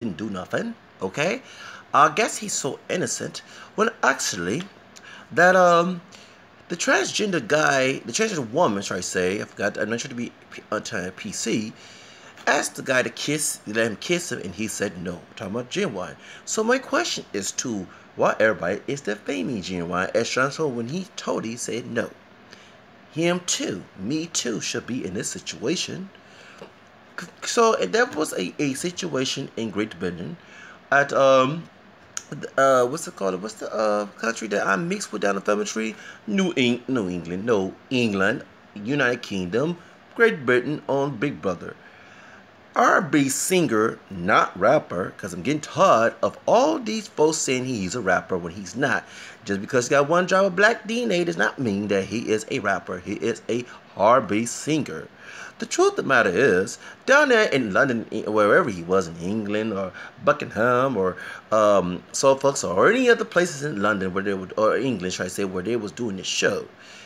didn't do nothing. Okay, I guess he's so innocent. When actually, that the transgender guy, the transgender woman, should I say? I forgot. I'm not trying to be PC. Asked the guy to kiss, let him kiss him, and he said no. Talking about Ginuwine. So my question is to why everybody is defaming Ginuwine as transphobic when he totally said no. Him too, me too, should be in this situation. So that was a situation in Great Britain at what's it called? What's the country that I mixed with down the family tree? New England, no England, United Kingdom, Great Britain on Big Brother. R&B singer, not rapper, because I'm getting tired of all these folks saying he's a rapper when he's not. Just because he got one job of black DNA does not mean that he is a rapper. He is a R&B singer. The truth of the matter is, down there in London, wherever he was in England or Buckingham or Suffolk or any other places in London where they would, or England, should I say, where they was doing this show,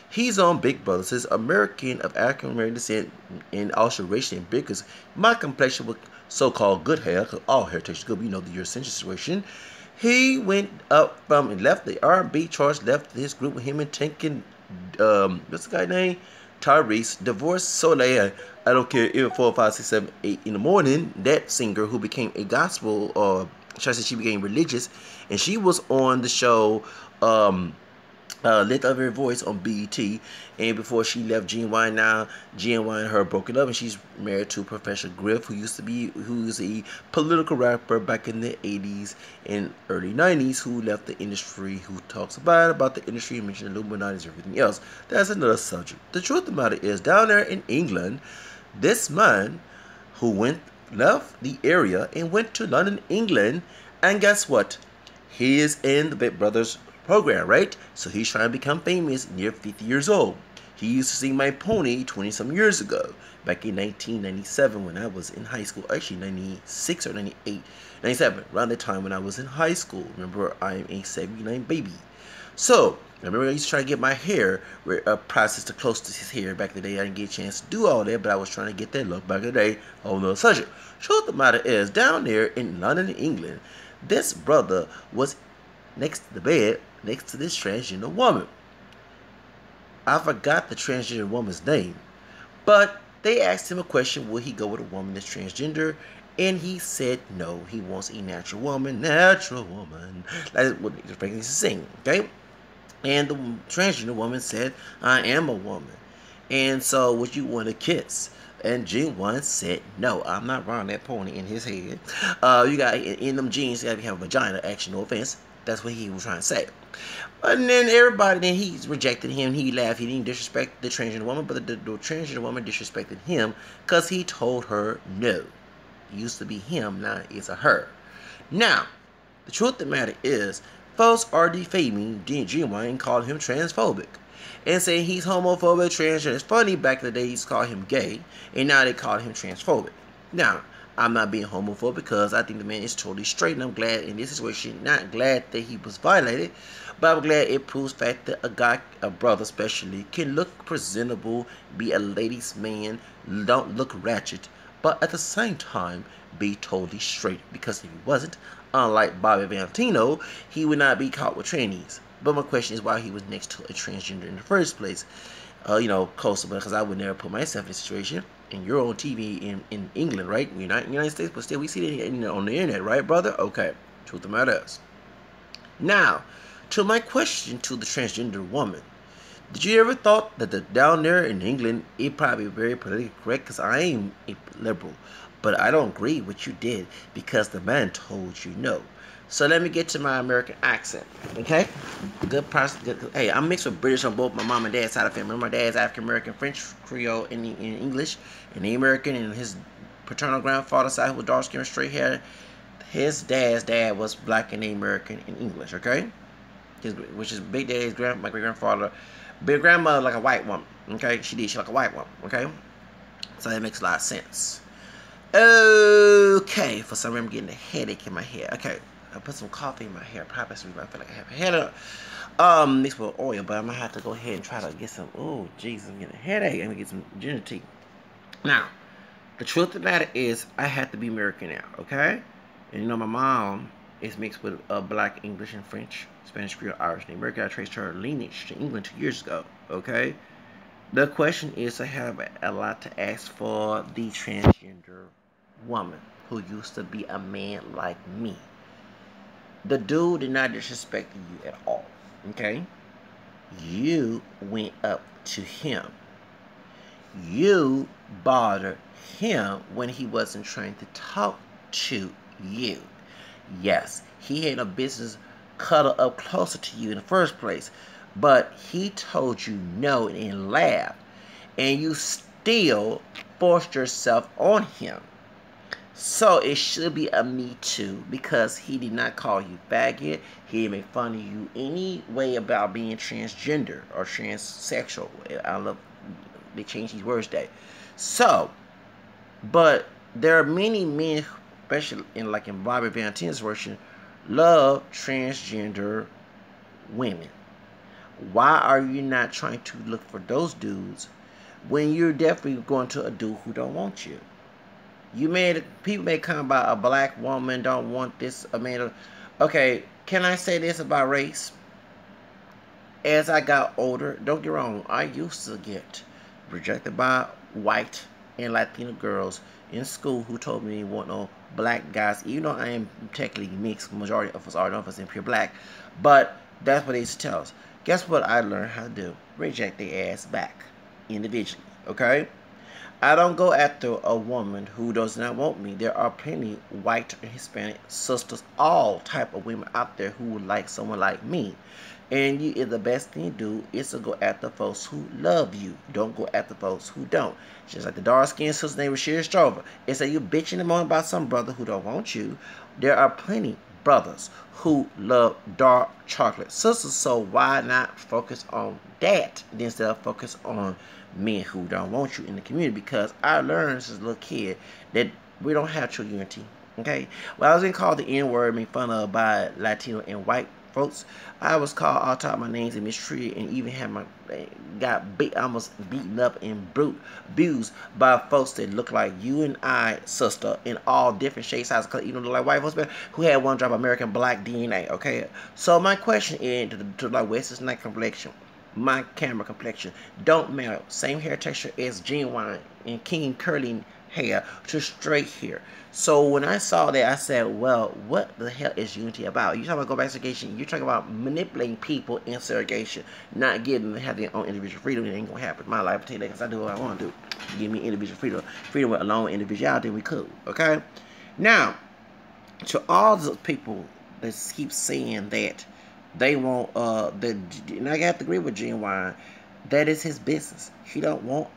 he's on Big Brother. Says American of African American descent and also racially and because my complexion with so-called good hair, because all hair tastes good, you know the Eurocentric situation. He went up from and left the R&B charge, left his group with him and Tinkin, what's the guy name? Tyrese, divorced Soleil. I don't care if 4, 5, 6, 7, 8 in the morning. That singer who became a gospel, should I say she became religious, and she was on the show Lift Up Her Voice on BET, and before she left Ginuwine, now Ginuwine and her broken up, and she's married to Professor Griff, who was a political rapper back in the 80s and early 90s, who left the industry, who talks about the industry and mentioned Illuminati and everything else. That's another subject. The truth of the matter is, down there in England, this man who left the area and went to London, England, and guess what? He is in the Big Brothers program, right? So he's trying to become famous near 50 years old. He used to sing My Pony 20-some years ago, back in 1997 when I was in high school. Actually, 96 or 98, 97, around the time when I was in high school. Remember, I'm a 79 baby. So, I remember I used to try to get my hair processed close to his hair back in the day. I didn't get a chance to do all that, but I was trying to get that look back in the day. Whole nother subject. Truth of the matter is, down there in London, England, this brother was next to the bed, next to this transgender woman. I forgot the transgender woman's name, but they asked him a question, will he go with a woman that's transgender? And he said no, he wants a natural woman. That's what he's expecting to sing, okay? And the transgender woman said, I am a woman. And so, would you want to kiss? And Ginuwine said, no, I'm not riding that pony in his head. You got, in them jeans, you got to have a vagina, actually, no offense. That's what he was trying to say. And then everybody, then he rejected him. He laughed. He didn't disrespect the transgender woman, but the transgender woman disrespected him because he told her no. It used to be him, now it's a her. Now, the truth of the matter is, folks are defaming Ginuwine and calling him transphobic. And saying he's homophobic, transgender. It's funny, back in the day, he's called him gay, and now they call him transphobic. Now, I'm not being homophobic because I think the man is totally straight, and I'm glad in this situation, not glad that he was violated, but I'm glad it proves the fact that a guy, a brother especially, can look presentable, be a ladies' man, don't look ratchet, but at the same time, be totally straight. Because if he wasn't, unlike Bobby Valentino, he would not be caught with trannies. But my question is why he was next to a transgender in the first place. Close, because I would never put myself in a situation. And you're on TV in England, right? You're not in the United States, but still we see it on the internet, right, brother? Okay, truth of the matter is. Now, to my question to the transgender woman, did you ever thought that down there in England, it probably very politically correct, because I ain't a liberal, but I don't agree with what you did because the man told you no. So let me get to my American accent, okay? Good. Hey, I'm mixed with British on both my mom and dad's side of the family. My dad's African American, French, Creole, and in English, and the American, and his paternal grandfather's side, who was dark skin, straight hair. His dad's dad was black and American in English, okay? Which is Big Daddy's my great grandfather, big grandmother like a white woman, okay? She like a white woman, okay? So that makes a lot of sense. Okay, for some reason I'm getting a headache in my head. Okay. I put some coffee in my hair. Probably I feel like I have a headache. Mixed with oil, but I'm gonna have to go ahead and try to get some. Oh, jeez, I'm getting a headache. I'm gonna get some ginger tea. Now, the truth of the matter is, I have to be American now. Okay, And you know, my mom is mixed with black, English, and French, Spanish, Creole, Irish, and American. I traced her lineage to England 2 years ago. Okay. The question is, I have a lot to ask for the transgender woman who used to be a man like me. The dude did not disrespect you at all. Okay. You went up to him. You bothered him when he wasn't trying to talk to you. Yes, he had a business cuddle up closer to you in the first place, but he told you no and laughed, and you still forced yourself on him. So it should be a me too, because he did not call you faggot. He didn't make fun of you any way about being transgender or transsexual. I love they change these words today. So, but there are many men, especially in Bobby Valentine's version, love transgender women. Why are you not trying to look for those dudes when you're definitely going to a dude who don't want you? People may come about a black woman don't want this a man. Okay, can I say this about race? As I got older, don't get wrong, I used to get rejected by white and Latino girls in school who told me they want no black guys. Even though I am technically mixed, majority of us are of us in pure black, but that's what they used to tell us. Guess what I learned how to do? Reject their ass back individually. Okay. I don't go after a woman who does not want me. There are plenty white and Hispanic sisters, all type of women out there who would like someone like me. And the best thing to do is to go after folks who love you. Don't go after folks who don't. Just like the dark-skinned sister named Rashida Strover. Instead of you bitching them on about some brother who don't want you, there are plenty brothers who love dark chocolate sisters. So why not focus on that instead of focus on men who don't want you in the community? Because I learned since a little kid that we don't have true unity. Okay? When I was being called the N-word, made fun of by Latino and white folks, I was called all type of my names and mistreated, and even had almost beaten up and abused by folks that look like you and I, sister, in all different shapes, sizes, colors, even look like white folks, who had one drop of American black DNA. Okay, so my question is to like West's night complexion. My camera complexion don't matter. Same hair texture as Ginuwine and King curly hair to straight hair. So when I saw that, I said, well, what the hell is unity about? You talking about go back segregation, you're talking about manipulating people in segregation, not giving them have their own individual freedom. It ain't gonna happen in my life. I tell you that because I do what I want to do. Give me individual freedom. Freedom with alone individuality, we cool. Okay? Now, to all the people that keep saying that they want and I have to agree with Ginuwine, that is his business. He don't want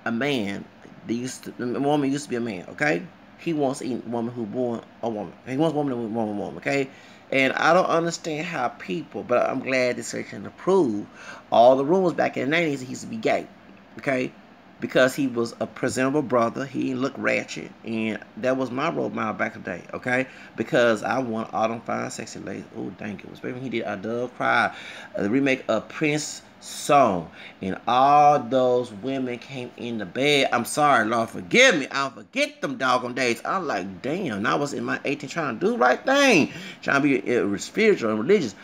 a man that a woman used to be a man, okay? He wants a woman who born a woman. He wants a woman who born a woman, okay? And I don't understand how people, but I'm glad this searching to prove all the rumors back in the 90s that he used to be gay, okay? Because he was a presentable brother, he didn't look ratchet, and that was my role model back in the day, okay? Because I want all them fine, sexy ladies. Oh, dang it. Especially when he did I Dove Cry, the remake of Prince song, and all those women came in the bed. I'm sorry, Lord, forgive me. I'll forget them doggone days. I'm like, damn, I was in my 18 trying to do the right thing, trying to be spiritual and religious.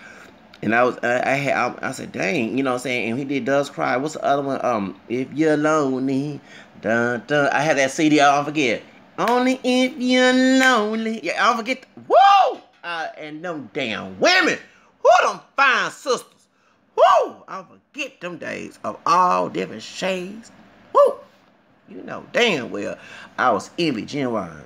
And I said, dang, you know what I'm saying? And he did Does Cry. What's the other one? If You're Lonely. Dun, dun. I had that CD, I don't forget. Only if you're lonely. Yeah, I don't forget. Woo! And them damn women. Who them fine sisters? Woo! I don't forget them days of all different shades. Woo! You know damn well I was envy Ginuwine.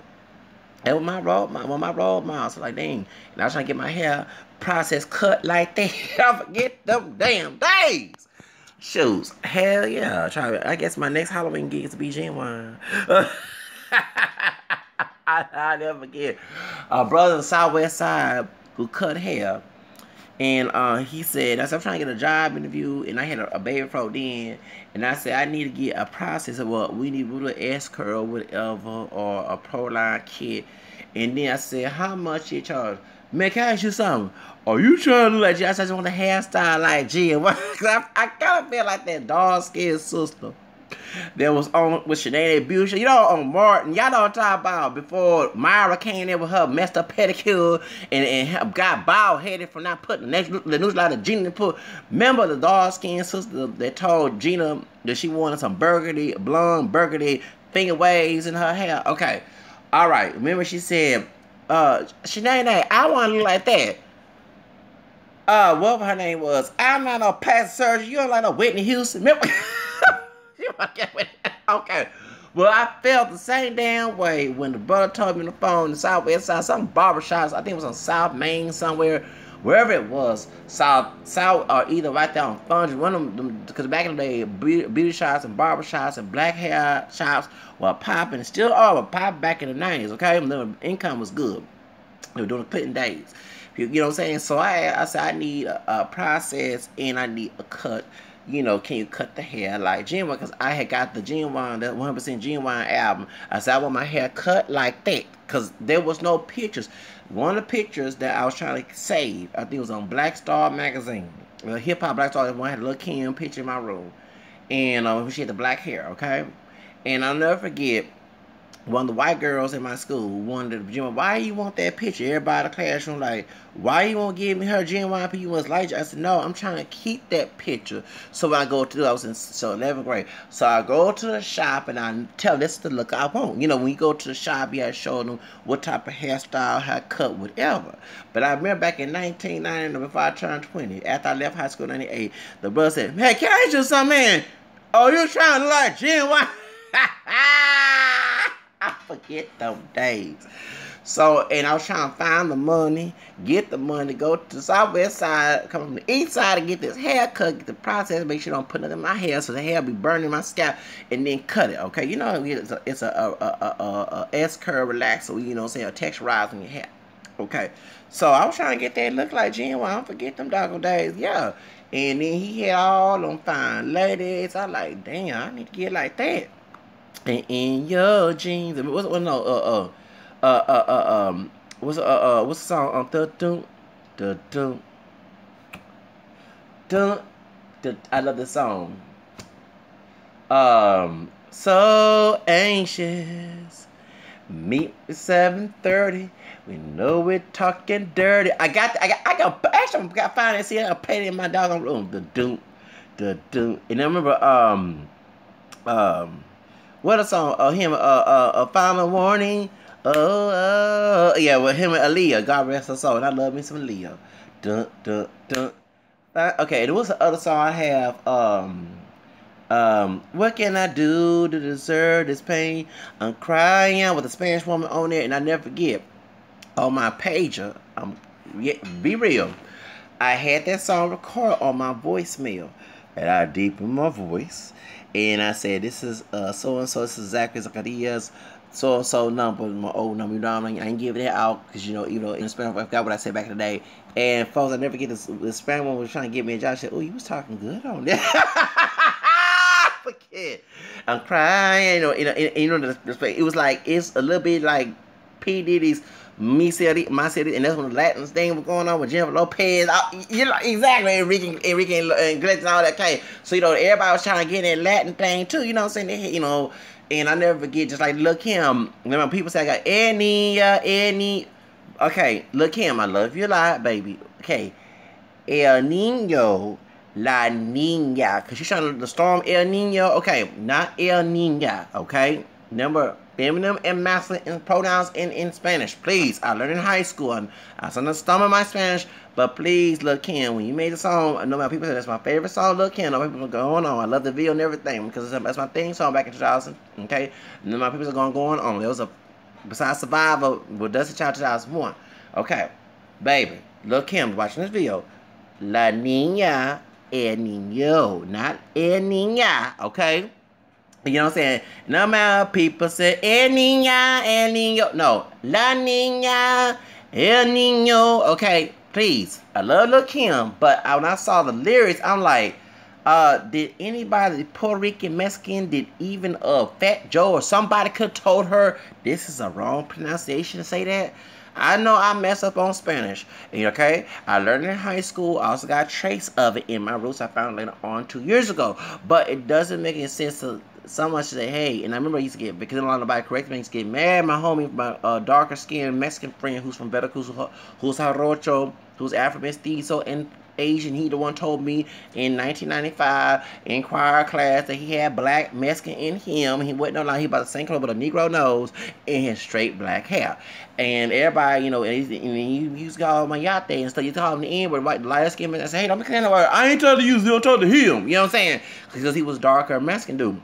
That was my role model. So like, dang. And I was trying to get my hair process cut like that. I forget them damn days. Shoes. Hell yeah. I guess my next Halloween gig is to be Ginuwine. I never forget. A brother on the Southwest Side who cut hair. And he said, I said, I'm trying to get a job interview, and I had a baby pro then, and I said, I need to get a process of what we need, a S-curl, whatever, or a pro-line kit. And then I said, how much you charge? Man, can I ask you something? Are you trying to look like G? I said, I just want a hairstyle like G. I kind of feel like that dark-skinned sister That was on with Sinead Bush. You know, on Martin. Y'all know what I'm talking about. Before Myra came in with her messed up pedicure and got bald headed for not putting the newsletter Gina put. Remember the dark skinned sister that told Gina that she wanted some blonde burgundy finger waves in her hair. Okay. Alright. Remember she said, Sinead, I want to look like that. What her name was? I'm not no plastic surgeon. You don't like no Whitney Houston. Remember? Okay. Well, I felt the same damn way when the brother told me on the phone, the Southwest Side, some barbershops, I think it was on South Main somewhere, wherever it was, South, or either right there on Fundry, one of them, because back in the day, beauty shops and barbershops and black hair shops were popping, still all were popping back in the 90s, okay? When the income was good. They were doing the cutting days. You know what I'm saying? So I said I need a process and I need a cut. You know, can you cut the hair like Ginuwine? Because I had got the Ginuwine, that 100% Ginuwine album. I said I want my hair cut like that. Because there was no pictures. One of the pictures that I was trying to save, I think it was on Black Star magazine. Hip Hop Black Star, one had a little Kim picture in my room. And she had the black hair, okay? And I'll never forget, one of the white girls in my school wanted to Ginuwine. Why you want that picture? Everybody in the classroom like, why you won't give me her Ginuwine? You must like you. I said, no, I'm trying to keep that picture. So when I go to, I was in 11th grade. So I go to the shop and I tell them, this is the look I want. You know, when you go to the shop, you have to show them what type of hairstyle, haircut, whatever. But I remember back in 1990, before I turned 20, after I left high school in 98, the brother said, hey, can I ask you something, man? Oh, you trying to look like Ginuwine? I forget those days. So, and I was trying to find the money, get the money, go to the Southwest Side, come from the East Side to get this haircut, get the process, make sure I don't put nothing in my hair so the hair be burning my scalp, and then cut it, okay? You know, it's a S-curve relaxer, you know what I'm saying, a texturizer in your hair, okay? So, I was trying to get that look like Ginuwine. I don't forget them doggone days, yeah. And then he had all them fine ladies. I like, damn, I need to get like that. And in your jeans, what's the song? I love this song. So anxious. Meet at 7:30. We know we're talking dirty. I got actually got find and see I played it in my doggone room. And I remember what a song? A Final Warning. Yeah, with him and Aaliyah. God rest her soul. And I love me some Aaliyah. Okay, there was the other song I have. What can I do to deserve this pain? I'm crying out with a Spanish woman on there, and I never forget. On my pager, be real. I had that song recorded on my voicemail, and I deepened my voice. And I said, this is so-and-so, this is Zachary Zacarias, so-and-so number, my old number. You know, I ain't giving it out because, you know, in Spanish, I forgot what I said back in the day. And folks, I never get this Spanish woman was trying to get me a job. She said, oh, you was talking good on that. Forget. I'm crying, it was like, it's a little bit like P. Diddy's My City, and that's when the Latin thing was going on with Jennifer Lopez. You know, exactly, Enrique Iglesias and all that came. So, everybody was trying to get that Latin thing too, you know what I'm saying? And I never forget, just like Lil' Kim. Remember, people say, I got any. Okay, Lil' Kim, I love you a lot, baby. Okay, El Niño, La Niña. Because she's trying to storm El Niño. Okay, not El Niña, okay? Remember, feminine and masculine pronouns in Spanish. Please, I learned in high school. I was on the stomach of my Spanish, but please, Lil' Kim, when you made the song, I know my people say that's my favorite song, Lil' Kim. No people are going on. I love the video and everything because that's my theme song back in 2000. Okay, and then my people are going on. There was besides Survivor with Dusty Child 2001. Okay, baby, Lil' Kim watching this video. La Niña, El Niño, not El Niña. Okay. You know what I'm saying? No matter people say El Niño. No, La Niña, El Niño. Okay, please. I love Lil' Kim, but when I saw the lyrics, I'm like, did anybody, Puerto Rican, Mexican, did even Fat Joe or somebody could have told her this is a wrong pronunciation to say that? I know I mess up on Spanish, okay? I learned it in high school. I also got a trace of it in my roots I found later on 2 years ago. But it doesn't make any sense to someone said, hey, and I remember I used to get, because I don't know nobody correct me, I used to get mad. My homie, my darker skinned Mexican friend who's from Veracruz, who's Jarocho, who's Afro Mestizo and Asian, he the one told me in 1995 in choir class that he had black Mexican in him. He wasn't like he about the same color with a Negro nose and his straight black hair. And everybody, you know, and he used to call my yate and stuff. You call him the N-word, right? The lighter skin man. I say, hey, don't be saying that word. I ain't telling you, don't tell to him. You know what I'm saying? Because he was darker Mexican dude.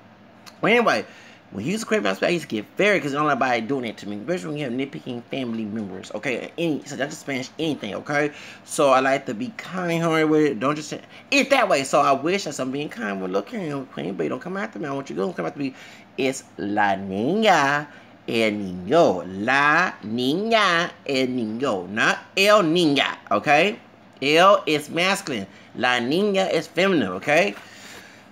Well, anyway, when he used to create my space, I used to get very, because don't nobody doing it to me. Especially when you have nitpicking family members, okay? So that's just Spanish anything, okay? So I like to be kind, hurry with it. Don't just say it that way. So I wish that I'm being kind with look here, Queen Bee, don't come after me. I want you to go come after me. It's La Niña, El Niño. La Niña, El Niño. Not El Niña, okay? El is masculine. La Niña is feminine, okay?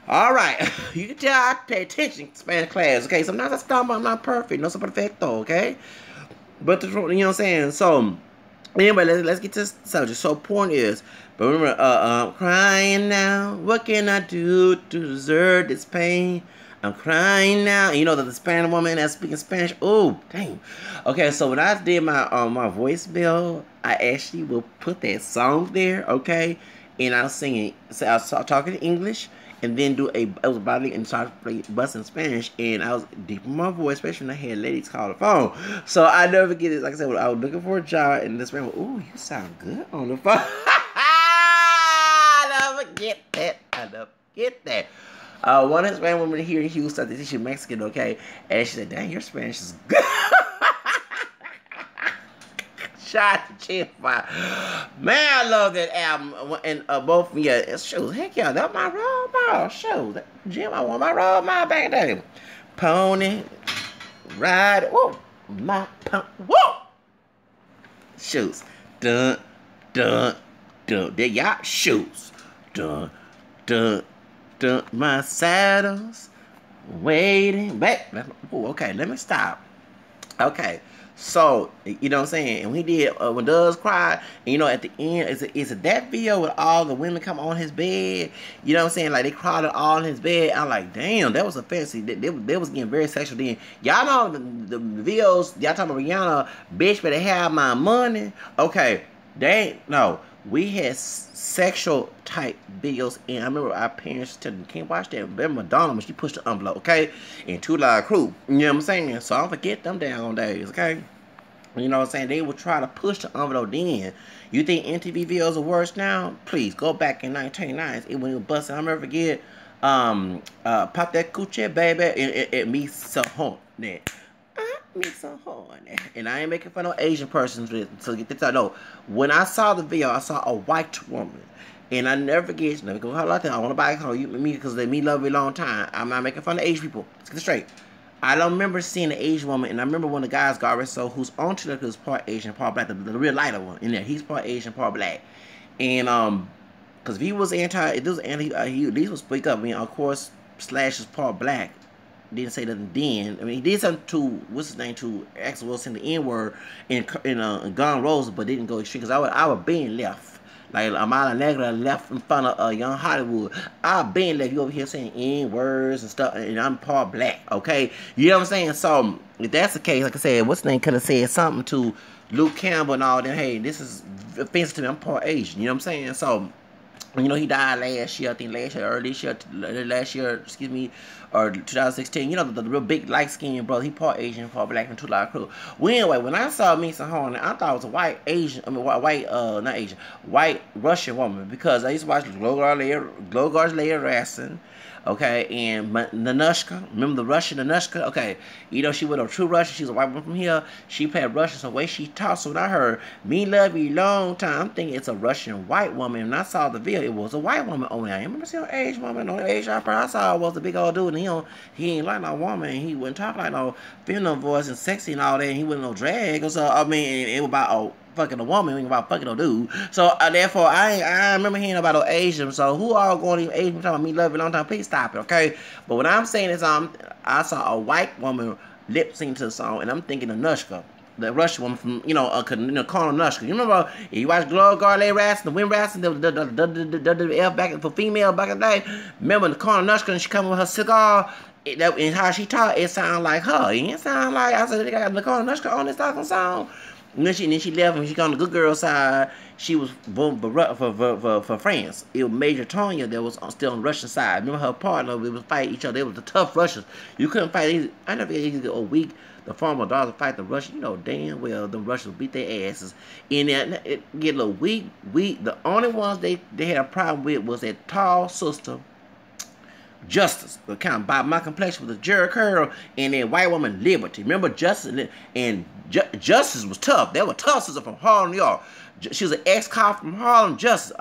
All right, you can tell I pay attention to Spanish class, okay? Sometimes I stumble, I'm not perfect, no soy perfecto, okay? But, you know what I'm saying? So, anyway, let's get to the subject. So, point is, but remember, I'm crying now. What can I do to deserve this pain? I'm crying now. You know that the Spanish woman that's speaking Spanish. Oh, dang. Okay, so when I did my my voicemail, I actually will put that song there, okay? And I'll sing it. So I was talking in English, and then do it was bodily and started play bust in Spanish, and I was deep in my voice, especially when I had ladies call the phone. So I never forget it. Like I said, when I was looking for a job, and this man went, "Ooh, you sound good on the phone." I never forget that. I never forget that. One Hispanic woman here in Houston, I think she's Mexican, okay, and she said, "Dang, your Spanish is good." Shot to Chill Fire. Man, I love that album. And both, yeah, shows. Heck yeah, that's my role model. Shows. Jim, I want my role model back in the day. Pony, ride, whoa, my pump, whoa. Shoes. Dun, dun, dun. They got shoes. Dun, dun, dun. My saddles waiting. Back. Oh, okay, let me stop. Okay. So, you know what I'm saying? And we did, when Doug's cried, and you know, at the end, is it that video with all the women come on his bed? You know what I'm saying? Like, they cried all on his bed. I'm like, damn, that was offensive. They was getting very sexual then. Y'all know the videos, y'all talking about Rihanna, bitch, better have my money. Okay, no. We had sexual type videos, and I remember our parents telling me, can't watch that. Remember Madonna when she pushed the envelope, okay? And Two Live Crew, you know what I'm saying? So I don't forget them down days, okay? You know what I'm saying? They would try to push the envelope then. You think MTV videos are worse now? Please, go back in 1990s. When it was busting, I'll never forget, Pop That Coochie, baby, it me so horny. Me so horny. And I ain't making fun of Asian persons, so get this out. No, when I saw the video, I saw a white woman. And I never forget, never go like that. I want to buy me because they me love me a long time. I'm not making fun of Asian people. Let's get it straight. I don't remember seeing an Asian woman, and I remember one of the guys got arrested, so who's on to was part Asian, part black, the real lighter one in there. He's part Asian, part black. And because if he was anti, he at least would speak up. I mean, of course, Slash is part black. Didn't say nothing then. I mean, he did something to, what's his name, to Axel Wilson, the N-word in Gun Roses, but didn't go extreme, because I was being left. Like, Amala Negra left in front of Young Hollywood. I've been left. You over here saying N-words and stuff, and I'm part black, okay? You know what I'm saying? So, if that's the case, like I said, what's his name could have said something to Luke Campbell and all that. Hey, this is offensive to me. I'm part Asian. You know what I'm saying? So, you know, he died last year, I think last year, excuse me, or 2016. You know, the real big light-skinned brother. He part Asian, part black, from Two Live Crew. Well, anyway, when I saw Misa Horn, I thought it was a white Russian woman, because I used to watch Glogars Leia Rassin, okay, and Nanushka. Remember the Russian Nanushka? Okay, you know, she was a true Russian. She's a white woman from here. She played Russian, so the way she talks. So when I heard "Me Love You Long Time," I'm thinking it's a Russian white woman. And when I saw the video, it was a white woman on there. I remember seeing an Asian woman. The only Asian I saw was the big old dude, and he ain't like no woman. And he wouldn't talk like no feminine voice and sexy and all that. And he wasn't no drag. So I mean, it was about fucking a woman, ain't about fucking a dude. So therefore, I remember hearing about an Asian. So who all going to Asian talking about Me Love You Long Time? Please stop it, okay? But what I'm saying is, I saw a white woman lip sync to the song, and I'm thinking of Nushka, the Russian woman from, you know, Colonel Nushka. You remember, if you watch Garley Rassin, the Wim Rassin, the F back for female back in the day. Remember the Colonel Nushka, and she come with her cigar, and how she talk, it sound like her. It didn't sound like, I said, they got Nicole Nushka on this talking song. And then she left and she got on the good girl side. She was for France. It was Major Tonya that was still on the Russian side. Remember her partner, we was fighting each other. They was the tough Russians. You couldn't fight. I never get a week. The former daughter fight the Russians. You know damn well the Russians beat their asses. And it get a little weak. The only ones they had a problem with was that tall sister, Justice, but kind of by my complexion with a jerk curl, and then white woman Liberty. Remember Justice and Justice was tough. They were tough sister from Harlem, New York. She was an ex-cop from Harlem. Justice,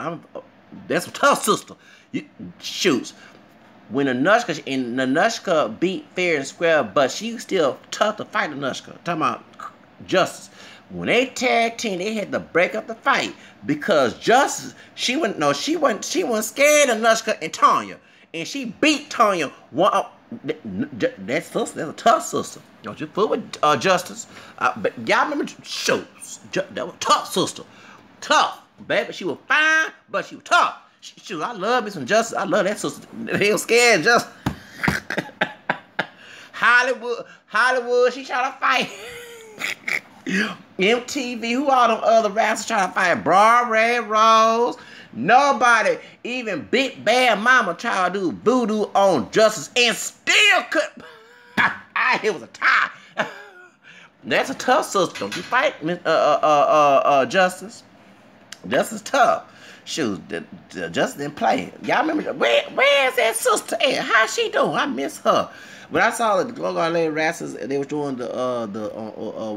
that's a tough sister. Shoots. When Nanushka beat fair and square, but she was still tough to fight Nanushka. Talking about Justice. When they tag team, they had to break up the fight because Justice, she wasn't scared of Nanushka and Tonya. And she beat Tonya one up. That sister, that's a tough sister. Don't you fool with Justice. But y'all remember shows. That was tough sister. Tough. Baby, she was fine, but she was tough. I love me some Justice. I love that sister. They was scared of Justice. Hollywood, she trying to fight. MTV, who all them other rappers trying to fight? Broad Red Rose. Nobody, even Big Bad Mama, tried to do voodoo on Justice and still couldn't. It was a tie. That's a tough sister. Don't you fight, Justice? Justice tough. Shoot, Justice didn't play. Y'all remember where is that sister at? How's she doing? I miss her. When I saw the Global Lady Rasses, they was doing the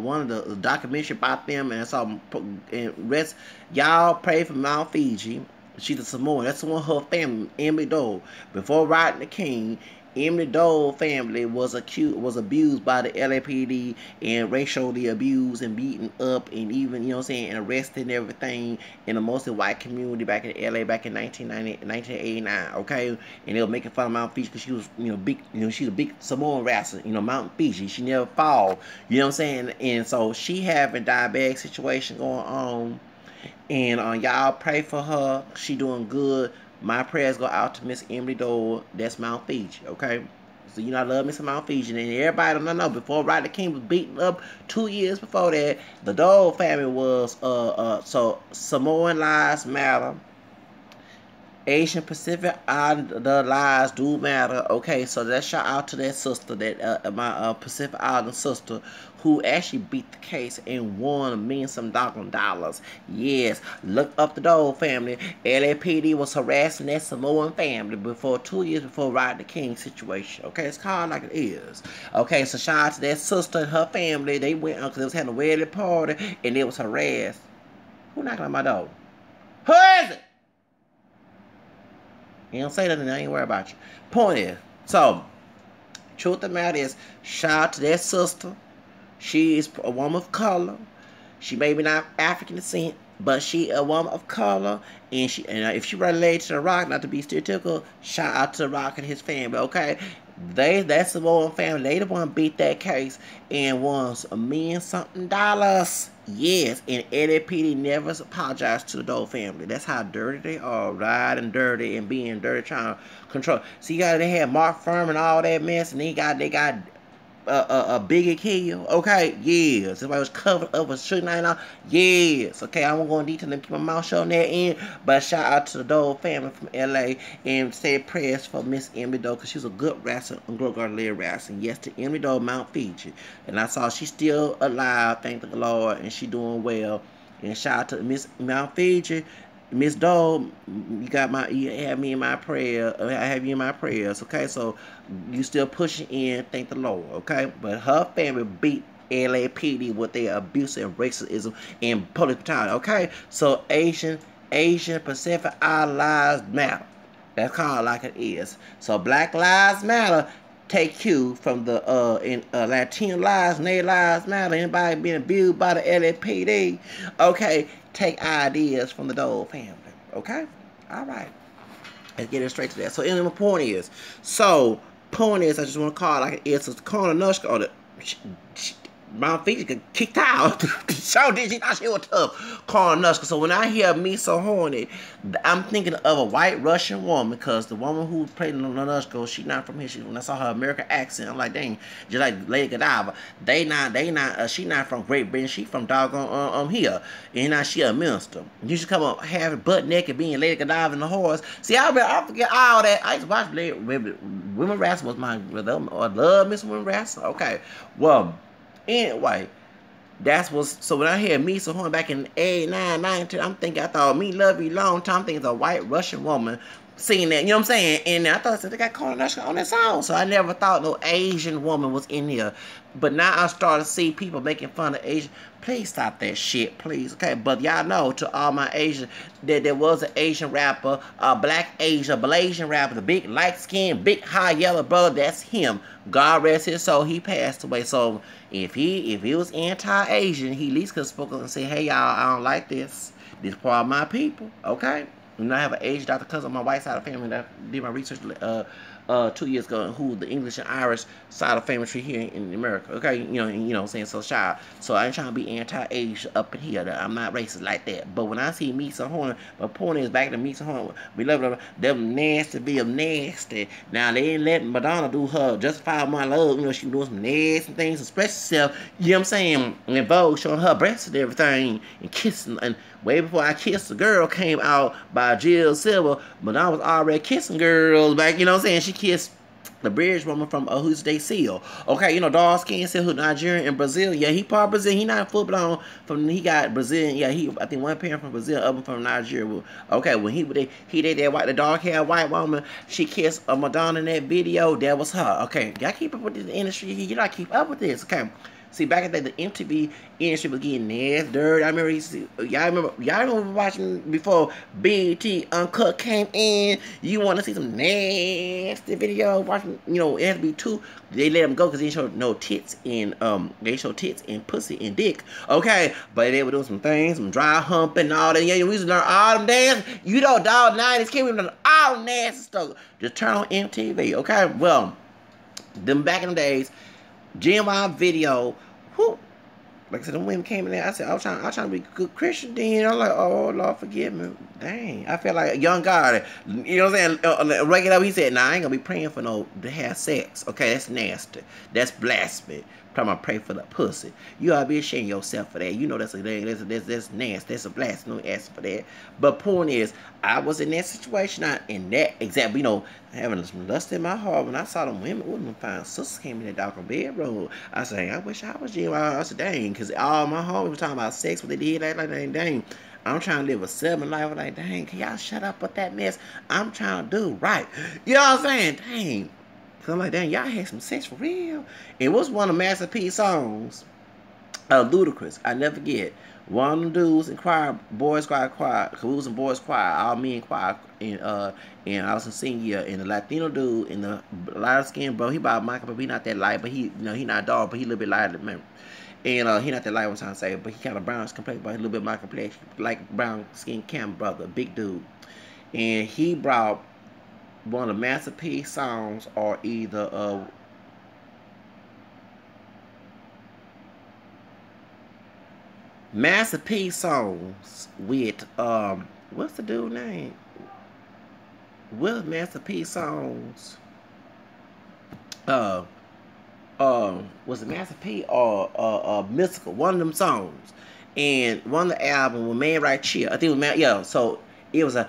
one of the documentary about them, and I saw rest. Y'all pray for Mount Fiji. She's a Samoan. That's the one her family, Emily Dole. Before Rodney King, Emily Dole family was abused by the LAPD and racially abused and beaten up and even, you know what I'm saying, and arrested and everything in a mostly white community back in LA back in 1989, okay? And they were making fun of Mount Fiji because she was, big, she's a big Samoan wrestler, Mount Fiji. She never fall, you know what I'm saying? And so she having diabetic situation going on. And y'all pray for her. She doing good. My prayers go out to Miss Emily Dole. That's Mount Fiji, okay? So, I love Miss Mount Fiji. And everybody don't know, before Rodney King was beaten up 2 years before that, the Dole family was, so Samoan lives matter. Asian Pacific Islander lives do matter. Okay, so let's shout out to that sister, that my Pacific Islander sister, who actually beat the case and won $1 million dollars. Yes, look up the Dole family. LAPD was harassing that Samoan family before 2 years before Rodney King situation. Okay, it's called like it is. Okay, so shout out to that sister and her family. They went because they was having a wedding party and they was harassed. Who knocking on my door? Who is it? You don't say nothing, I ain't worried about you. Point is, so, truth of the matter is, shout out to that sister. She is a woman of color. She may be not African descent, but she a woman of color. And if she related to The Rock, not to be stereotypical, shout out to The Rock and his family, okay? That's the Samoan family. They the one beat that case and won $1 million something dollars. Yes, and LAPD never apologized to the Dole family. That's how dirty they are, riding dirty and being dirty, trying to control. See, they had Mark Furman and all that mess, and they got a Biggie kill. Okay, yes. Somebody was covered up with shooting night. Yes. Okay, I won't go in detail and keep my mouth shut on that end. But shout out to the Dole family from LA and say prayers for Miss Emily Dole because she was a good wrestler and good wrestler. Yes, to Emily Dole, Mount Fiji. And I saw she's still alive, thank the Lord, and she doing well. And shout out to Miss Mount Fiji. Miss Dole, you have me in my prayer. I have you in my prayers, okay? So you still pushing in, thank the Lord, okay? But her family beat LAPD with their abuse and racism and police brutality, okay? So Asian Pacific Island lives matter. That's called like it is. So Black Lives Matter take cue from the Latino lives, Native lives matter. Anybody being abused by the LAPD, okay? Take ideas from the Dole family, okay? All right. Let's get it straight to that. So, anyway, my point is, I just want to call it like it is. So, Corner Nushka, my feet get kicked out. So did she thought she was tough. Calling us. So when I hear Me So Horny, I'm thinking of a white Russian woman, because the woman who played Nunushko, she not from here. When I saw her American accent, I'm like, dang, just like Lady Godiva. She not from Great Britain. She from doggone here. And now she a minister. You should come up having butt naked being Lady Godiva and the horse. See, I forget all that. I used to watch Women Wrestling was my I love Miss Women Wrestling. Okay. Well, anyway, that's what's so when I hear Me So Horny back in 8, 9, 9, 10, I'm thinking, I thought Me Love You Long Time, I'm thinking it's a white Russian woman singing that, you know what I'm saying? And I thought they got Konoshka on that song. So I never thought no Asian woman was in here. But now I started to see people making fun of Asian. Please stop that shit, please. Okay, but y'all know, to all my Asian, that there was an Asian rapper, a black Blasian rapper, the big light skinned, big high yellow brother, that's him. God rest his soul, he passed away. So if he was anti-Asian, he at least could have spoken and say, hey y'all, I don't like this. This part of my people, okay? And I have an Asian doctor cousin on my white side of the family that did my research 2 years ago, who the English and Irish side of the family tree here in America. Okay, you know what I'm saying? So child. So I ain't trying to be anti-Asian up in here. I'm not racist like that. But when I see Me So Horny, my point is back to Me So Horny. We love them nasty, be nasty. Now they ain't letting Madonna do her Justify My Love. You know, she doing some nasty things, express herself. You know what I'm saying? And Vogue showing her breasts and everything, and kissing. And way before I Kissed the Girl came out by Jill Silver, Madonna was already kissing girls back. You know what I'm saying? She kissed the British woman from who's they seal. Okay, you know, dark skin, who Nigerian and Brazil. Yeah, he part Brazil. He not full blown from. He got Brazilian. Yeah, I think one parent from Brazil, other from Nigeria. Okay, when he did that the dark hair white woman, she kissed a Madonna in that video. That was her. Okay, y'all keep up with this industry. You gotta keep up with this. Okay. See, back in the day, the MTV industry was getting nasty, dirty. I remember, y'all remember watching before BET Uncut came in. You want to see some nasty video? Watching, you know, it had to be two. They let them go because they showed no tits and they showed tits and pussy and dick. Okay, but they were doing some things, some dry humping and all that. Yeah, we used to learn all them dance. You know, dog 90s kids, we learn all them nasty stuff. Just turn on MTV. Okay, well, them back in the days. Ginuwine video, whoo, like I said, them women came in there. I said, I was trying to be a good Christian then. I'm like, oh, Lord, forgive me. Dang, I felt like a young God. You know what I'm saying? Regular, he said, nah, I ain't going to be praying for no to have sex. Okay, that's nasty. That's blasphemy. Talking about pray for the pussy. You ought to be ashamed of yourself for that. You know that's nasty. That's a blasphemy. Don't ask for that. But point is, I was in that situation. In that example, you know, having some lust in my heart when I saw them women, them fine sisters came in that dark bedroom. I said, I wish I was you. I said, dang, because all my homies were talking about sex, what they did, like dang. I'm trying to live a 7 life. I'm like, dang, can y'all shut up with that mess? I'm trying to do right. You know what I'm saying? Dang. Cause I'm like, dang, y'all had some sex for real. It was one of Master P's songs, Ludacris. I never forget. One of them dudes in choir, boys choir, cause we was in boys choir, all me in choir, and I was in senior, and the Latino dude, and the light skin bro, he about Michael, but he not that light, but he, you know, he not dark, but he a little bit lighter than me. And he not that light, I'm trying to say, but he kind of brown complexion, but he a little bit my complexion, like brown skin Cam brother, big dude. And he brought one of Master P's songs, or either Master P songs with what's the dude name? With Master P songs, was it Master P or Mystical? One of them songs, and one of the album was Man Right Chill. I think it was Man. Yeah, so it was a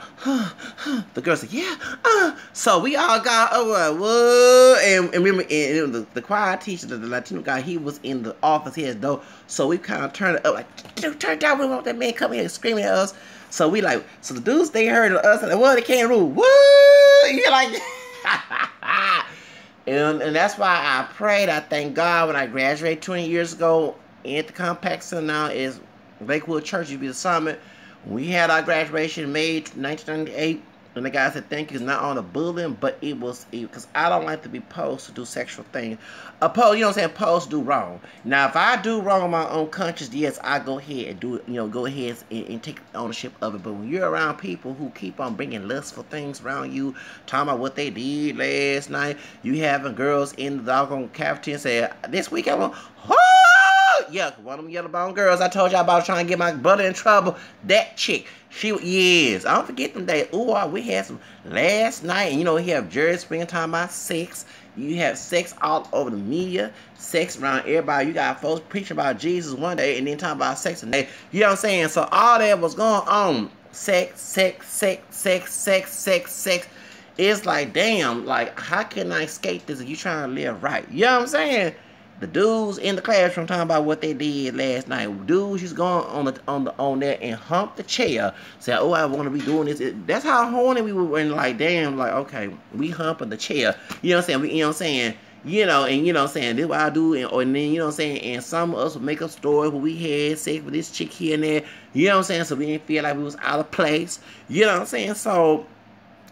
the girl said, yeah, so we all got what, and remember, and the choir teacher, the Latino guy, he was in the office, he had door, so we kind of turned it up, like, dude, turn it down, we want that man coming here and screaming at us. So we like, so the dudes, they heard of us, and like, well, they can't rule, what, you're like, and that's why I prayed, I thank God, when I graduated 20 years ago, at the Compact Center now is Lakewood Church, used to be the Summit. We had our graduation in May 1998, and the guy said, thank you, it's not on the bullying, but it was, because I don't like to be posed to do sexual things. You know what I'm saying, posed to do wrong. Now, if I do wrong on my own conscience, yes, I go ahead and do it, you know, go ahead and take ownership of it. But when you're around people who keep on bringing lustful things around you, talking about what they did last night, you having girls in the doggone cafeteria say, this week I'm going, Yeah, one of them yellow bone girls I told y'all about trying to get my brother in trouble. That chick, yes, I don't forget them days. Ooh, we had some last night, and you know, we have Jerry Springer talking about sex. You have sex all over the media, sex around everybody. You got folks preaching about Jesus one day and then talking about sex the next. You know what I'm saying? So all that was going on. Sex, sex, sex, sex, sex, sex, sex. It's like, damn, like, how can I escape this if you trying to live right? You know what I'm saying? The dudes in the classroom talking about what they did last night. Dudes used to go on there and hump the chair. Say, oh, I want to be doing this. That's how horny we were. And like, damn, like, okay, we humping the chair. You know what I'm saying? You know what I'm saying? You know, and you know what I'm saying, this is what I do, and then, you know what I'm saying, and some of us would make up stories where we had sex with this chick here and there, you know what I'm saying, so we didn't feel like we was out of place, you know what I'm saying, so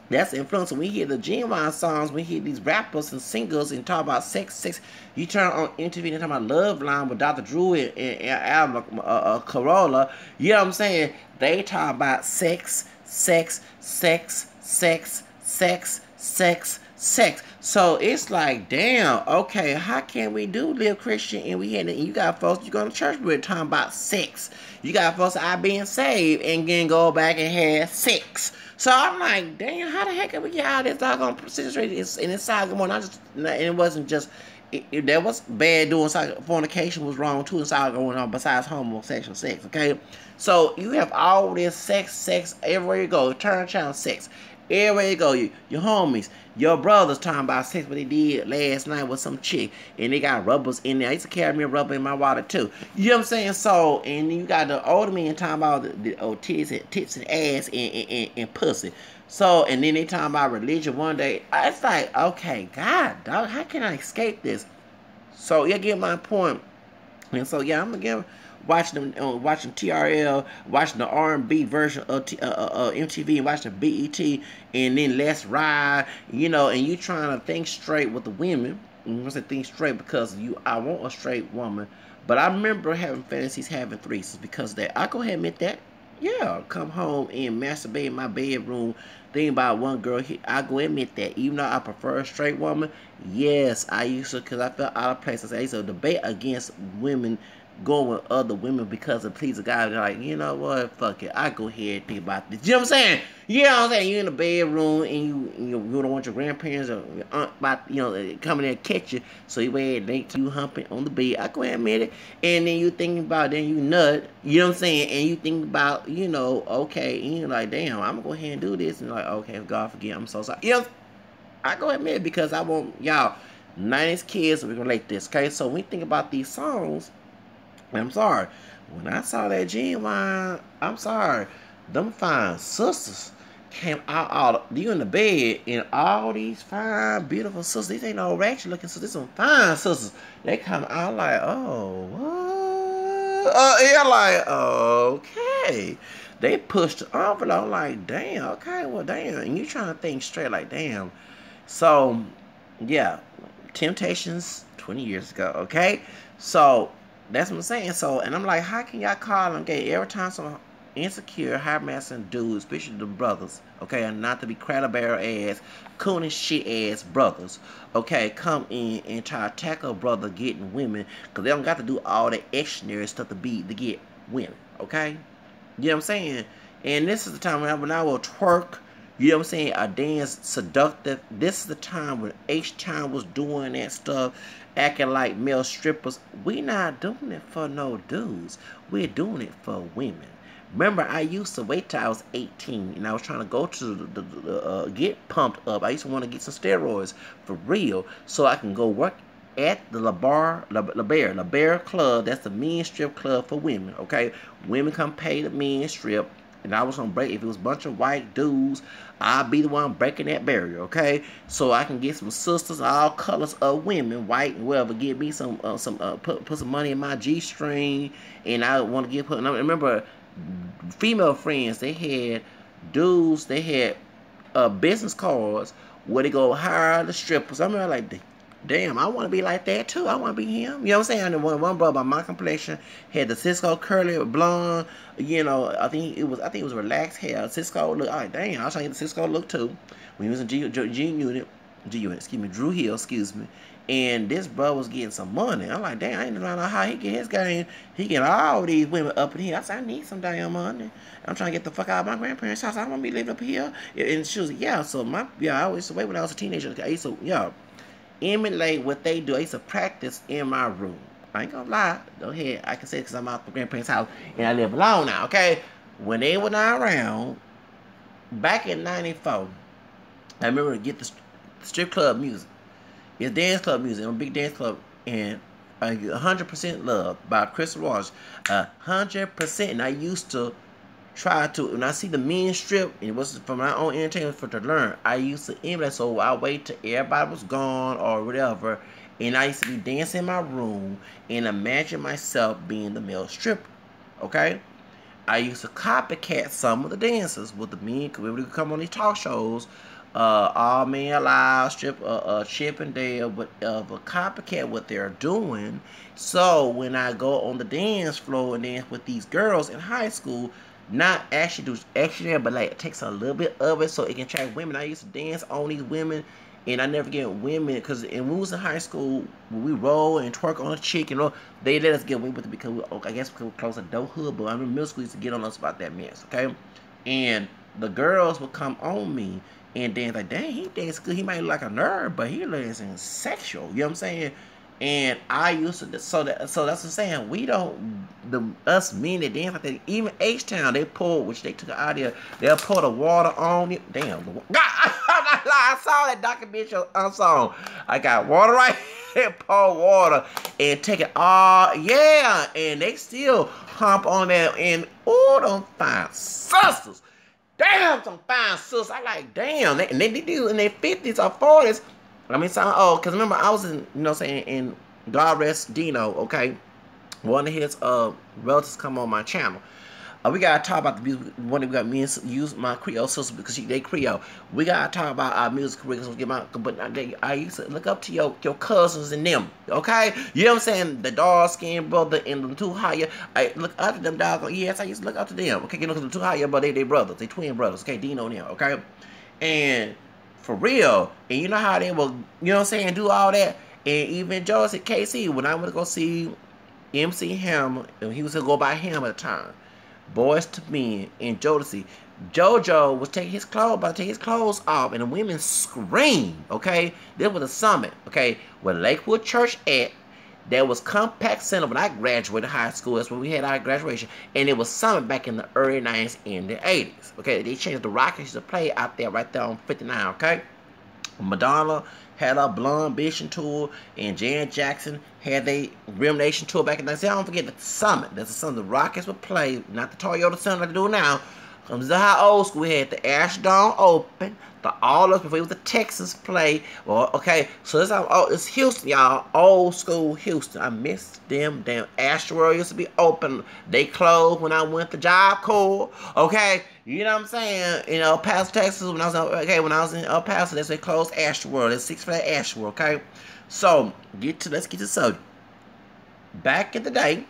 that's the influence. When we hear the Ginuwine songs, we hear these rappers and singers and talk about sex. You turn on MTV and talk about Love Line with Dr. Drew and Al Corolla. You know what I'm saying? They talk about sex. So it's like, damn, okay, how can we live Christian and you got folks you go to church with talking about sex. You got folks out being saved and then go back and have sex. So I'm like, damn, how the heck can we get out of this doggone situation? And inside going on, and it wasn't just, that was bad doing fornication was wrong too inside going on besides homosexual sex, okay? So you have all this sex, everywhere you go, turn channel sex. Everywhere you go, your homies, your brothers talking about sex, what they did last night with some chick, and they got rubbers in there. I used to carry me a rubber in my water too. You know what I'm saying? So, and then you got the older men talking about the tits and ass and pussy. So, and then they talking about religion one day. It's like, okay, God, dog, how can I escape this? So, you get my point. And so, yeah, I'm gonna give. Watching TRL, watching the R&B version of MTV, and watching BET, and then Let's Ride, you know, and you trying to think straight with the women. I'm gonna say think straight because I want a straight woman, but I remember having fantasies, having threesomes because of that. I go ahead and admit that. Yeah, come home and masturbate in my bedroom. Think about one girl. I go admit that. Even though I prefer a straight woman, yes, I used to because I felt out of place. I used to debate against women going with other women because of please a guy. They're like, you know what, fuck it, I go ahead and think about this. You know what I'm saying? You know what I'm saying? You're in the bedroom and you don't want your grandparents or your aunt about, you know, coming there and catch you. So you wait and they you humping on the bed. I go ahead and admit it. And then you thinking about, then you nut. You know what I'm saying? And you think about, you know, okay, and you're like, damn, I'm gonna go ahead and do this. And like, okay, God forgive, I'm so sorry. You know, I go ahead and admit it because I want y'all 90s kids to relate this. Okay, so when we think about these songs, I'm sorry. When I saw that Ginuwine, I'm sorry. Them fine sisters came out you in the bed, and all these fine, beautiful sisters. These ain't no ratchet looking sisters. These some fine sisters. They come out like, oh, what? Yeah, like, okay. They pushed the envelope. I'm like, damn, okay, well, damn. And you trying to think straight, like, damn. So, yeah, Temptations 20 years ago, okay? So, that's what I'm saying. So, and I'm like, how can y'all call them gay? Every time some insecure, high-messing dudes, especially the brothers, okay, and not to be cradle-barrel ass, coon and shit ass brothers, okay, come in and try to tackle a brother getting women, because they don't got to do all that extraordinary stuff to get women, okay? You know what I'm saying? And this is the time when I will twerk, you know what I'm saying, I dance seductive. This is the time when H-Town was doing that stuff, acting like male strippers. We not doing it for no dudes. We're doing it for women. Remember, I used to wait till I was 18, and I was trying to go to get pumped up. I used to want to get some steroids for real, so I can go work at the La Bear Club. That's the men's strip club for women, okay? Women come pay the men's strip, and I was gonna break. If it was a bunch of white dudes, I'll be the one breaking that barrier, okay? So I can get some sisters, all colors of women, white and whatever. Give me some put some money in my G-string, and I want to get put. And I remember female friends. They had dudes. They had business cards where they go hire the strippers. I remember like, damn, I want to be like that too. I want to be him. You know what I'm saying? And one brother by my complexion had the Cisco curly blonde. You know, I think it was relaxed hair. Cisco look. All right, damn, I was trying to get the Cisco look too. When he was in G Unit, excuse me, Drew Hill, excuse me. And this bro was getting some money. I'm like, damn, I ain't know how he get his game. He get all these women up in here. I said, I need some damn money. I'm trying to get the fuck out of my grandparents' house. I don't want to be living up here. And she was like, yeah. So I always used to wait when I was a teenager. I used to, emulate what they do. I used to practice in my room. I ain't gonna lie. Go ahead. I can say it because I'm out my grandparents' house and I live alone now, okay? When they were not around, back in 94, I remember to get the strip club music. It's dance club music. I'm a big dance club. And 100% Love by Chris Ross. 100%. And I used to try to, when I see the men strip, and it was for my own entertainment for to learn, I used to emulate. So I wait till everybody was gone or whatever. And I used to be dancing in my room and imagine myself being the male stripper. Okay? I used to copycat some of the dancers with the men, because we would come on these talk shows, All Men Alive, Chip and Dale, whatever, copycat what they're doing. So when I go on the dance floor and dance with these girls in high school, not actually do extra, but like it takes a little bit of it so it can attract women. I used to dance on these women, and I never get women, because when we was in high school, when we roll and twerk on a chick, they let us get away with it because I guess we were close to adulthood, but I remember middle school used to get on us about that mess, okay? And the girls would come on me and dance like, dang, he dance good. He might look like a nerd, but he dancing sexual. You know what I'm saying? And I used to, so that's what I'm saying. We don't, us men that dance like that, even H-Town, they pulled, which they took an idea, they'll pour the water on you. Damn, God, I'm not lying. I saw that documentary on song. I got water right here, pour water, and take it all, yeah, and they still hump on that, and oh, them fine sisters. Damn, some fine sisters. I like, damn, and they do in their 50s or 40s. I mean, sound old, because remember, I was in, in God Rest Dino, okay? One of his relatives come on my channel. We got to talk about the music. One day we got me and use my Creole sister because they Creole. We got to talk about our music career. But I used to look up to your cousins and them, okay? You know what I'm saying? The dark-skinned brother and the two higher. I look up to them, dog. Yes, I used to look up to them, okay? Because the two higher, but they brothers. They twin brothers, okay? Dino and them, okay? And for real, and you know how they will, you know what I'm saying, do all that. And even Joseph KC, when I went to go see MC Hammer, and he was going to go by him at the time, Boys to Men and Jodeci, JoJo was taking his clothes off, and the women screamed, okay? This was a summit, okay? Where Lakewood Church at, there was Compact Center when I graduated high school. That's when we had our graduation. And it was Summit back in the early 90s and the 80s. Okay, they changed the Rockets to play out there right there on 59, okay? Madonna had a Blonde Ambition tour, and Janet Jackson had a Rim Nation tour back in the 90s. Don't forget the Summit. That's the Summit the Rockets would play, not the Toyota Center like they do now. This is how old school. We had the Ashdown Open, the All Us before it was the Texas play. Well, okay, so this it's Houston, y'all. Old school Houston. I missed them. Damn, Astroworld used to be open. They closed when I went to Job Corps. Okay, you know what I'm saying? In El Paso, Texas, when I was in El Paso, they closed Astroworld. It's Six Flags Astroworld. Okay, so let's get to the subject. Back in the day,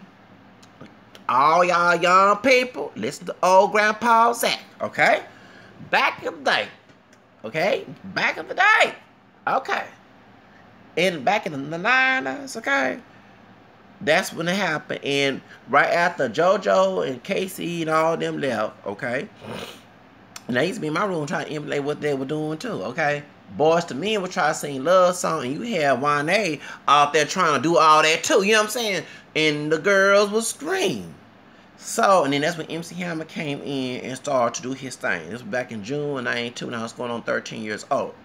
all y'all young people, listen to old Grandpa Zach, okay? Back in the day, okay? Back in the day, okay? And back in the 90s, okay? That's when it happened. And right after JoJo and Casey and all them left, okay? And I used to be in my room trying to emulate what they were doing too, okay? Boys to Men would try to sing love song, and you had Wayne out there trying to do all that too, you know what I'm saying? And the girls would scream. So, and then that's when MC Hammer came in and started to do his thing. This was back in June of 92, and I was going on 13 years old.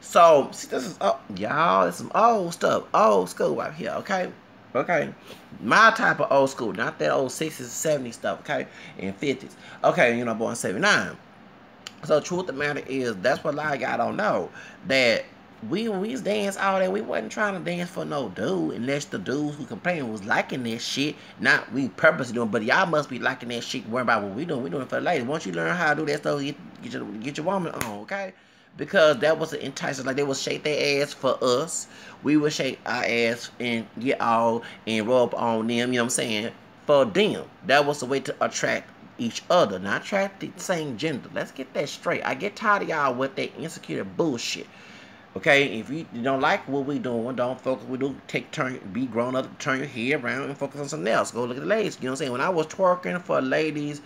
So, see, this is, y'all, this is some old stuff, old school out here, okay? Okay? My type of old school, not that old 60s and 70s stuff, okay? And 50s. Okay, born in 79. So, truth of the matter is, that's what a lot of y'all don't know, that when we was dance all that, we wasn't trying to dance for no dude, unless the dudes who complained was liking that shit. Not we purposely doing, but y'all must be liking that shit, worrying about what we doing. We doing it for the ladies. Once you learn how to do that stuff, get your woman on, okay? Because that was an enticement. Like, they would shake their ass for us. We would shake our ass and get all and rub on them, you know what I'm saying? For them. That was the way to attract each other, not attract the same gender. Let's get that straight. I get tired of y'all with that insecure bullshit. Okay, if you don't like what we doing, don't focus. We do take turn, be grown up, turn your head around and focus on something else. Go look at the ladies. You know what I'm saying? When I was twerking for ladies,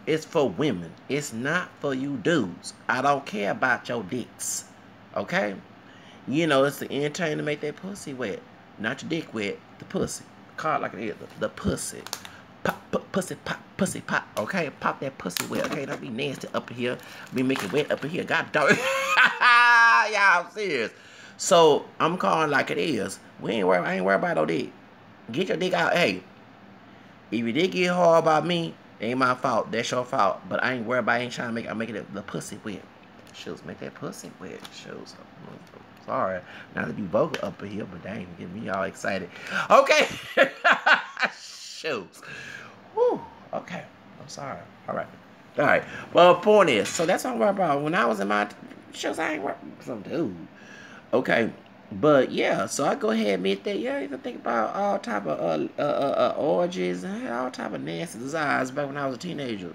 it's for women. It's not for you dudes. I don't care about your dicks. Okay? You know, it's the entertainment to make that pussy wet. Not your dick wet, the pussy. Call it like it is, the pussy. Pop, pussy, pop, pussy, pop. Okay? Pop that pussy wet. Okay? Don't be nasty up here. Be making wet up here. God dog. Yeah, I'm serious. So, I'm calling like it is. I ain't worried about no dick. Get your dick out. Hey, if you did get hard about me, it ain't my fault. That's your fault. But I ain't worried about it. I ain't trying to make I'm making the pussy wet. Shoes, make that pussy wet. Shoes. Sorry. Not to be vocal up in here, but dang, get me all excited. Okay. Shoes. Whew. Okay. I'm sorry. Alright. Alright. Well, point is, so that's what I'm worried about. When I was in my shoes, I ain't worried about some dude. Okay. But yeah, so I go ahead and admit that, yeah, you can think about all type of orgies and all type of nasty desires back when I was a teenager.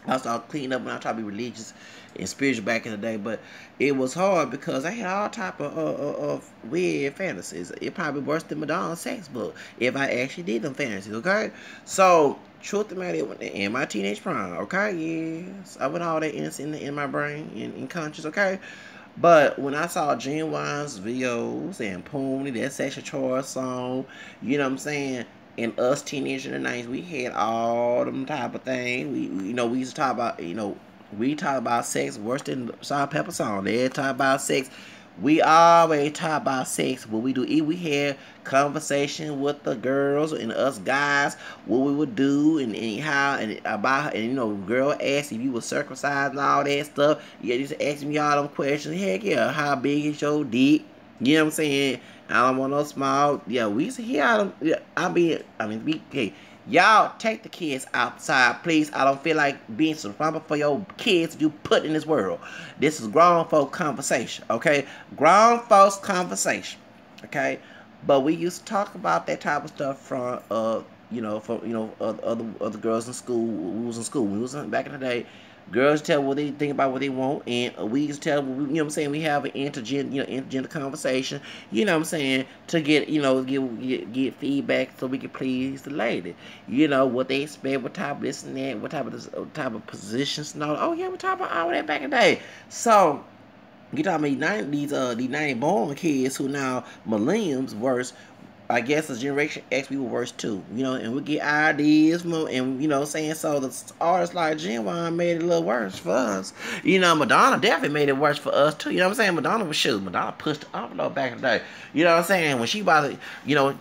I started cleaning up when I tried to be religious and spiritual back in the day, but it was hard because I had all type of weird fantasies. It probably worse than Madonna's sex book if I actually did them fantasies, okay? So, truth of the matter, in my teenage prime, okay? Yes, I went all that innocent in my brain, in conscious, okay? But when I saw Ginuwine's videos and Pony, that Sexual Choice song, you know what I'm saying? And us teenagers in the 90s, we had all them type of things. We used to talk about, we talk about sex worse than Salt Pepper song. They talk about sex. We always talk about sex. What we do, we had conversation with the girls and us guys, what we would do and how and about, and girl asked if you were circumcised and all that stuff. Yeah, just asking me all them questions. Heck yeah, how big is your dick? You know what I'm saying? I don't want no small. Yeah, we used to hear all them. Yeah, hey, y'all take the kids outside, please. I don't feel like being responsible for your kids you put in this world. This is grown folk conversation, okay? Grown folks conversation, okay? But we used to talk about that type of stuff from other girls in school. We was in school. We was back in the day. Girls tell what they think about what they want, and we used to tell, what I'm saying, we have an intergender conversation, you know what I'm saying, to get, get feedback so we can please the lady. What they expect, what type of this and that, what type of positions and all. Oh yeah, we talk about all that back in the day. So you talking about these 90 born kids who now millenniums worse. I guess as Generation X, we were worse too, and we get ideas from, and saying, so the artists like Ginuwine made it a little worse for us. Madonna definitely made it worse for us too. You know what I'm saying? Madonna pushed the envelope back in the day. You know what I'm saying? When she about to,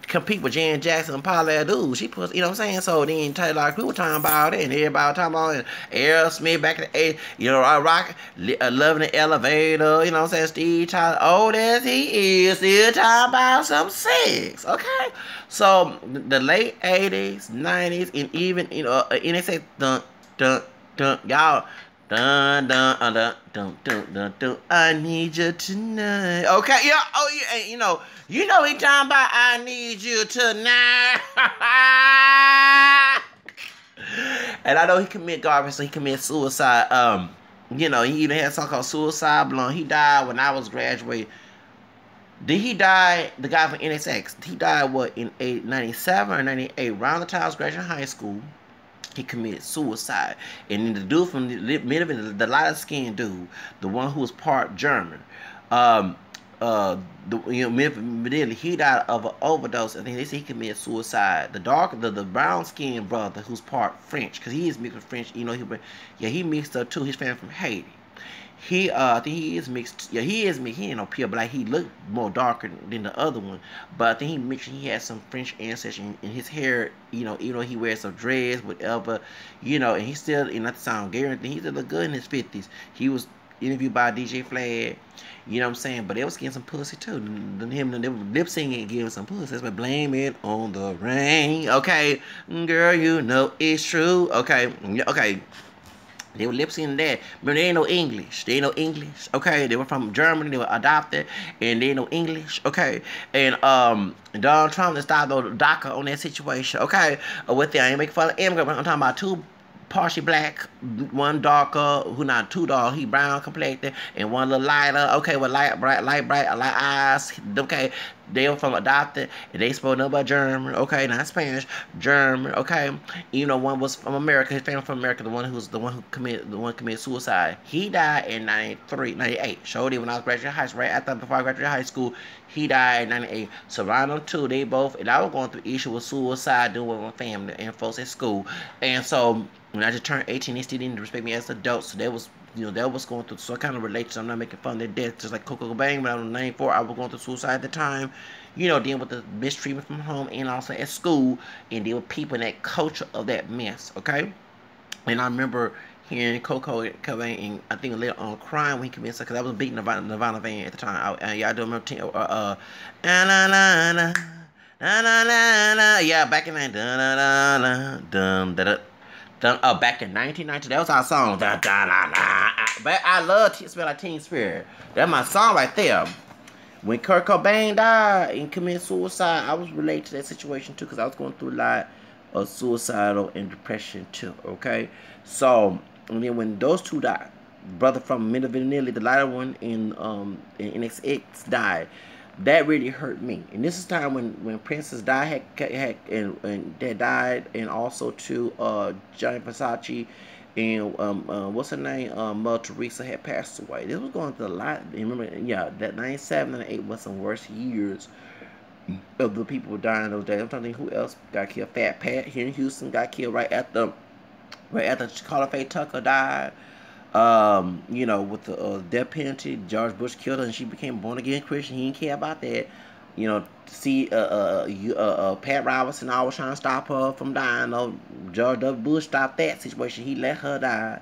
compete with Jan Jackson and Paula Abdul, she pushed, you know what I'm saying? So then Taylor we were talking about it, and everybody talking about it. Aerosmith back in the 80s, Rock, Love in the Elevator, you know what I'm saying? Steve Tyler, old as he is, still talking about some sex. Okay, so the late 80s, 90s, and even NSX dun dun dun y'all dun dun dun dun dun dun dun. I need you tonight. Okay, yeah, oh yeah, and he talking about I need you tonight. And I know he commit garbage, so he commit suicide. He even had a song called Suicide Blonde. He died when I was graduating. Did he die, the guy from NSX, he died, what, in 97 or 98? Around the time I was graduating high school, he committed suicide. And then the dude from the lighter-skinned dude, the one who was part German, he died of an overdose. I think they say he committed suicide. The brown-skinned brother who's part French, because he is mixed with French, he mixed up too. His family from Haiti. I think he is mixed. Yeah, he is mixed. He ain't no pure, but he looked more darker than the other one. But I think he mixed. He had some French ancestry in his hair. Even though he wears some dreads, whatever. And he still, not to sound gay or anything, he still look good in his 50s. He was interviewed by DJ Flag. You know what I'm saying? But they was getting some pussy too. They were lip singing and getting some pussy. That's why blame it on the rain. Okay, girl, it's true. Okay, okay. They were lip syncing that. But they ain't no English. Okay? They were from Germany. They were adopted. And they ain't no English. Okay? And Donald Trump stopped the DACA on that situation. Okay? With that, I ain't making fun of immigrants. I'm talking about two partially black, one darker, who not too dark, he brown complected, and one a little lighter, okay, with light eyes, okay. They were from adopted, and they spoke nothing but German, okay, not Spanish, German, okay. You know, one was from America, his family from America, the one who committed suicide. He died in 93, 98. Showed it when I was graduating high school, before I graduated high school. He died in 98. So around them two, they both, and I was going through issue with suicide, doing with my family and folks at school. And so when I just turned 18, they still didn't respect me as adults. So that was, that was going through. So I kind of relate to them. I'm not making fun of their death, just like Coco Bang. When I was 94, I was going through suicide at the time. Dealing with the mistreatment from home and also at school, and dealing with people in that culture of that mess. Okay, and I remember hearing Coco Cobain, and I think a little on crying when he committed suicide, because I was a big Nirvana fan at the time. Yeah, I do remember yeah, back in back in 1990, that was our song. But I love Smell Like Teen Spirit. That's my song right there. When Kurt Cobain died and committed suicide, I was related to that situation too, because I was going through a lot of suicidal and depression too. Okay, so and then when those two died, brother from Minnevillanelli, the lighter one, in NXX died. That really hurt me. And this is time when Princess died, and that died, and also too Johnny Versace and what's her name, Mother Teresa had passed away. This was going through a lot. And remember, yeah, that 97 and 8 was some worst years of the people dying those days. I'm trying to think who else got killed. Fat Pat here in Houston got killed right after Carla Faye Tucker died. With the death penalty, George Bush killed her, and she became born again Christian. He didn't care about that. See, Pat Robertson always trying to stop her from dying. George W. Bush stopped that situation. He let her die.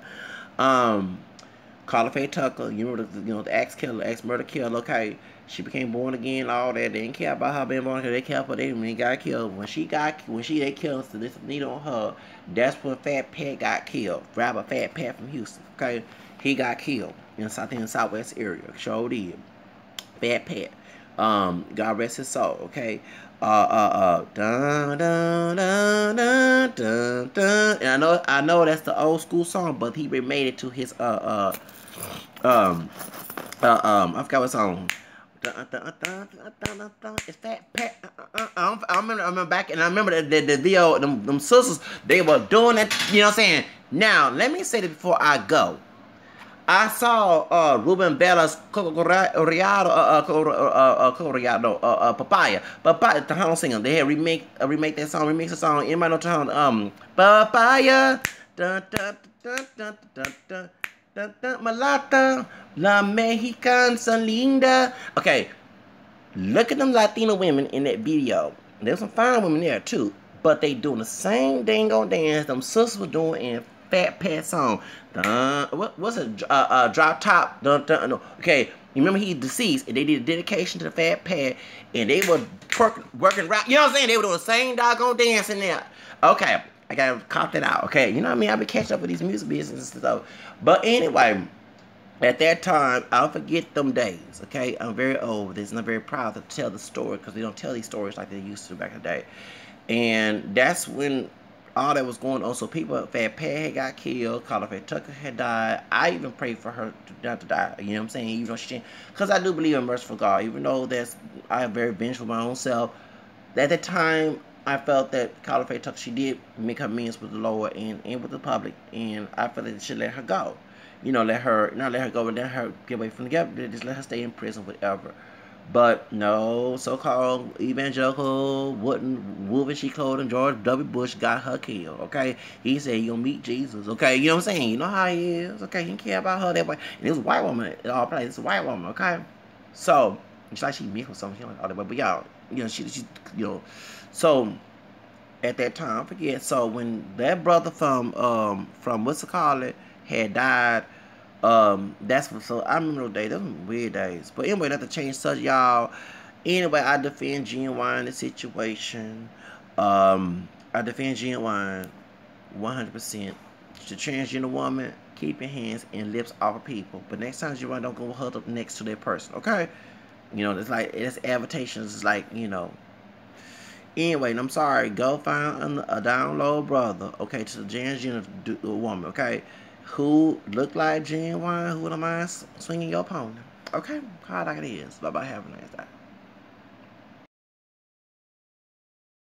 Carla Faye Tucker, the ex murder killer. Okay, she became born again. All that, they didn't care about her being born again. They cared for they when he got killed. When they killed, so this need on her. That's when Fat Pat got killed. Rapper Fat Pat from Houston. Okay, he got killed in the Southwest area. Sure did. Fat Pat. God rest his soul. Okay. Dun, dun, dun, dun, dun, dun. And I know that's the old school song, but he remade it to his I forgot what song. It's Fat Pat. I remember back, and I remember the video. Them sisters, they were doing that. You know what I'm saying? Now let me say this before I go. I saw Ruben Bella's Papaya. Papaya, the Town singer. They had remake that song, remix the song. Anybody know Town? Papaya. Dun, dun, dun, dun, dun, dun, dun, dun, Malata, La Mexican Linda. Okay, look at them Latino women in that video. There's some fine women there too, but they doing the same dang on dance them sisters were doing in Fat Pat song. What's it? Drop Top. No. Okay, you remember he's deceased, and they did a dedication to the Fat Pat, and they were working rap. You know what I'm saying? They were doing the same doggone dance in there. Okay, I gotta cop that out. Okay, you know what I mean? I've been catching up with these music businesses and stuff. But anyway, at that time, I'll forget them days. Okay, I'm very old with this, and I'm very proud to tell the story, because they don't tell these stories like they used to back in the day. And that's when all that was going on. So people, Fat Pat had got killed, Carla Faye Tucker had died. I even prayed for her not to die. You know what I'm saying? Even though she, because I do believe in merciful God. Even though I am very vengeful my own self. At that time, I felt that Carla Faye Tucker, she did make her amends with the Lord and with the public, and I felt that they should let her go. Not let her go, but let her get away from the government. Just let her stay in prison, whatever. But no, so-called evangelical wolf in sheep clothing George W. Bush got her killed. Okay, he said he gonna meet Jesus. Okay, you know what I'm saying? You know how he is. Okay, he didn't care about her that way. And it was a white woman in all places. It's a white woman. Okay, so it's like she mixed with something. She like all that way, but y'all, she so at that time, I forget. So when that brother from what's it called had died. That's what, so I remember those days. Those were weird days. But anyway, not to change such, y'all. Anyway, I defend Ginuwine the situation. I defend Ginuwine 100%. The transgender woman, keep your hands and lips off of people. But next time Ginuwine, don't go huddle up next to that person, okay? It's like, it's advertisements. It's like, Anyway, I'm sorry. Go find a download brother, okay, to the transgender woman, okay, who look like Ginuwine, who don't mind swinging your opponent. Okay, how like it is. Bye bye. Have a nice day.